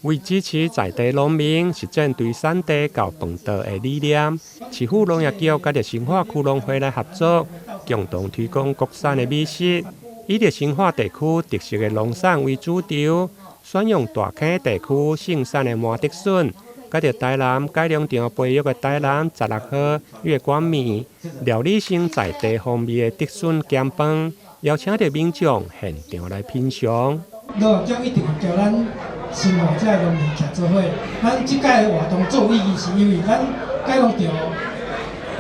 为支持在地农民实践对产地到饭桌的理念，市府农业局甲着新化区农会来合作，共同推广国产的美食，以着新化地区特色的农产为主轴，选用大坑地区盛产的麻竹笋，甲着台南改良场培育的台南16号月光面，料理成在地风味的竹笋咸饭，邀请着民众现场来品尝。农业局一定会叫咱新化这农民徛做伙。咱即届的活动最有意义，是因为咱改良场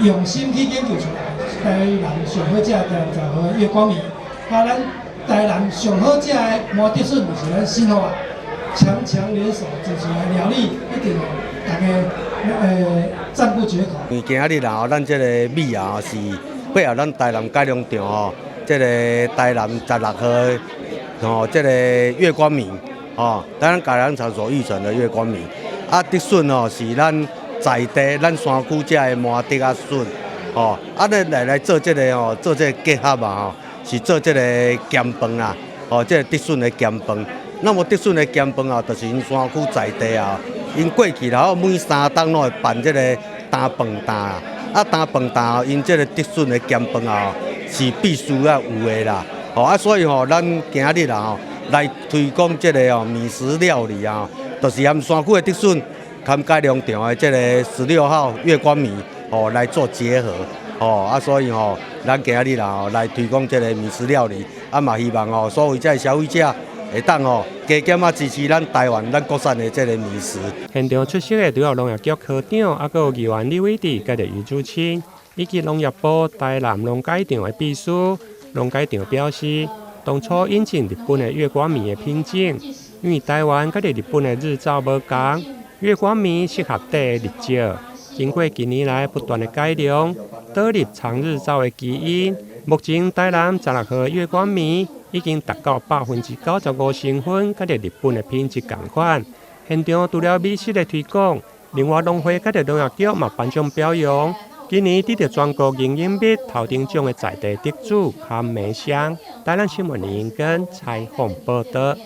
用心去研究出来台南上好食的台南16号月光面，咱台南上好食的麻竹笋就是咱新化强联手做出来料理，一定大家赞不绝口。今仔日啊，咱这个米啊是配合咱台南改良场吼，这个台南16号这个月光米咱改良场所育成的月光米。啊，竹笋是咱在地咱山区食的麻竹啊笋咱来做这个做这个结合是做这个咸饭啦这个竹笋的咸饭。那么竹笋的咸饭就是因山区在地因过去每3档拢会办这个担饭担担饭担因这个竹笋的咸饭是必须要有的啦所以咱今日来推广这个美食料理就是含山区的竹笋，含改良场的这个16号月光米来做结合所以咱今日来推广这个美食料理嘛希望所有这消费者会当加减支持咱台湾咱国产的这个美食。现场出席的除了农业局科长，还有议员李伟智，甲着余主清，以及农业部台南农改场的秘书。农改场表示，当初引进日本的月光米的品种，因为台湾甲着日本的日照无同，月光米适合地的日照。经过近年来不断的改良，导入长日照的基因，目前台南16号月光米已经达到95%成分，甲着日本的品质同款。现场除了美食的推广，另外农会甲着农业局嘛颁奖表扬。今年得到全国银影笔头顶奖的在地得主和梅香。台南新闻林根采访报道。